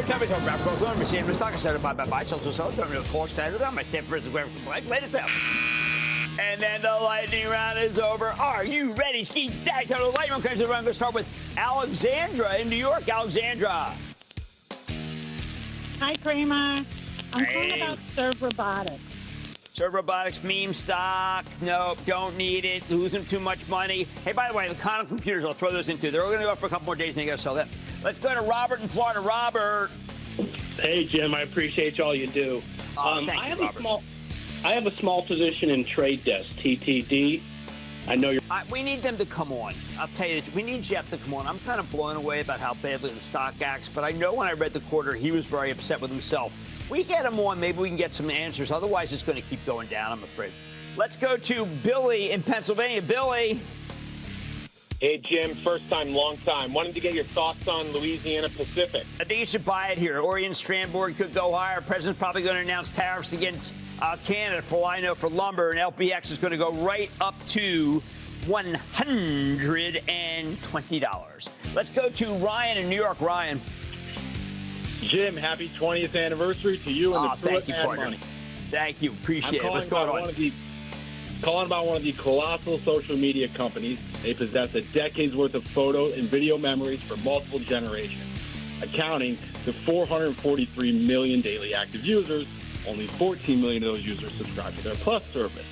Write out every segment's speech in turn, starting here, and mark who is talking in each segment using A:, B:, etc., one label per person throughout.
A: companies on Graph Growth, machine, the stock is started by sales or so. Don't know the course standard. I'm my stand for Graph Growth. Latest out. And then the lightning round is over. Are you ready? Ski dad. The lightning round comes around. I'm going to start with Alexandra in New York. Alexandra.
B: Hi, Cramer. I'm calling about Serve Robotics.
A: Serve Robotics, meme stock. Nope, don't need it. Losing too much money. Hey, by the way, the quantum computers, I'll throw those into. They're going to go for a couple more days, and you got to sell them. Let's go to Robert in Florida. Robert.
C: Hey, Jim. I appreciate all you do.
A: Thank you, Robert.
C: I have a small position in Trade Desk, TTD. I know you're.
A: We need them to come on. I'll tell you this. We need Jeff to come on. I'm kind of blown away about how badly the stock acts, but I know when I read the quarter, he was very upset with himself. We get him on, maybe we can get some answers. Otherwise, it's going to keep going down, I'm afraid. Let's go to Billy in Pennsylvania. Billy.
D: Hey, Jim. First time, long time. Wanted to get your thoughts on Louisiana Pacific.
A: I think you should buy it here. Orient Strand Board could go higher. President's probably going to announce tariffs against Canada, for all I know, for lumber. And LPX is going to go right up to $120. Let's go to Ryan in New York. Ryan.
E: Jim, happy 20th anniversary to you and the crew at Mad Money.
A: Thank you. Appreciate it. What's going on?
E: Calling about one of the colossal social media companies. They possess a decade's worth of photo and video memories for multiple generations, accounting to 443 million daily active users. Only 14 million of those users subscribe to their Plus service.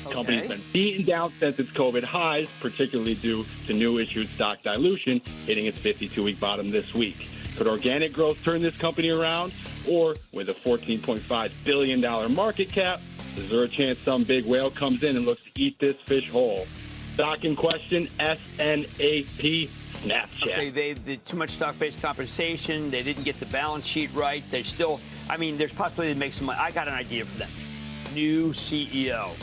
E: The company's been beaten down since its COVID highs, particularly due to new issued stock dilution, hitting its 52-week bottom this week. Could organic growth turn this company around? Or with a $14.5 billion market cap, is there a chance some big whale comes in and looks to eat this fish whole? Stock in question, SNAP, Snapchat.
A: Okay, they did too much stock-based compensation. They didn't get the balance sheet right. They're still, there's possibility to make some money. I got an idea for them. New CEO.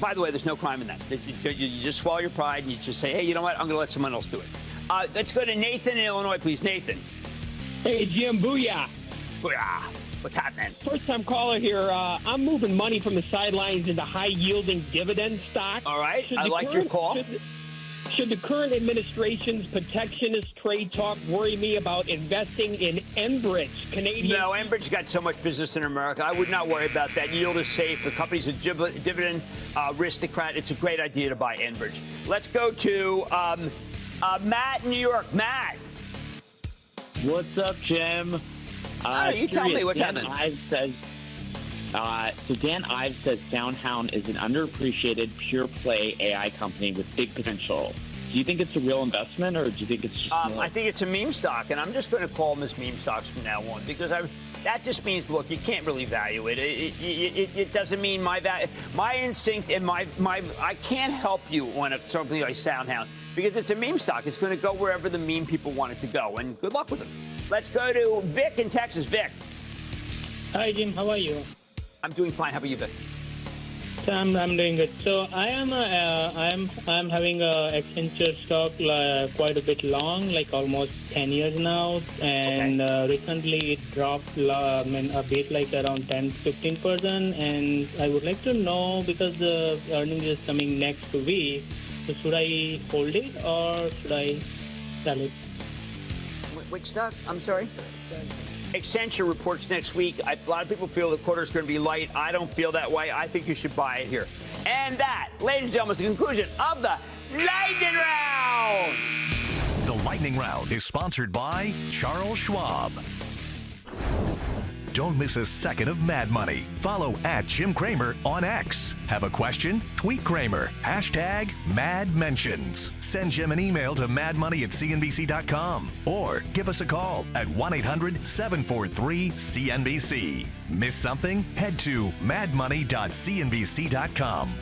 A: By the way, there's no crime in that. You just swallow your pride and you just say, hey, you know what? I'm going to let someone else do it. Let's go to Nathan in Illinois, please. Nathan.
F: Hey, Jim, booyah.
A: Booyah. What's happening?
F: First-time caller here. I'm moving money from the sidelines into high-yielding dividend stock.
A: All right. I like your call.
F: Should the current administration's protectionist trade talk worry me about investing in Enbridge, Canadian?
A: No, Enbridge got so much business in America. I would not worry about that. Yield is safe. The company's a dividend aristocrat. It's a great idea to buy Enbridge. Let's go to Matt in New York. Matt.
G: What's up, Jim?
A: You tell me what's happening.
G: Dan Ives says SoundHound is an underappreciated pure-play AI company with big potential. Do you think it's a real investment, or do you think it's just
A: I think it's a meme stock, and I'm just going to call them as meme stocks from now on, because that just means, look, you can't really value it. It doesn't mean my instinct and my I can't help you on something like SoundHound, because it's a meme stock. It's going to go wherever the meme people want it to go, and good luck with it. Let's go to Vic in Texas. Vic.
H: Hi, Jim. How are you?
A: I'm doing fine. How about you, Vic?
H: I'm doing good. So I'm having a Accenture stock quite a bit long, like almost 10 years now, and recently it dropped a bit, like around 10-15%. And I would like to know, because the earnings is coming next week, so should I hold it or should I sell it?
A: Which stock? I'm sorry. Accenture reports next week. A lot of people feel the quarter is going to be light. I don't feel that way. I think you should buy it here. And that, ladies and gentlemen, is the conclusion of the Lightning Round.
I: The Lightning Round is sponsored by Charles Schwab. Don't miss a second of Mad Money. Follow @Jim Cramer on X. Have a question? Tweet Cramer. #MadMentions. Send Jim an email to madmoney@cnbc.com or give us a call at 1-800-743-CNBC. Miss something? Head to madmoney.cnbc.com.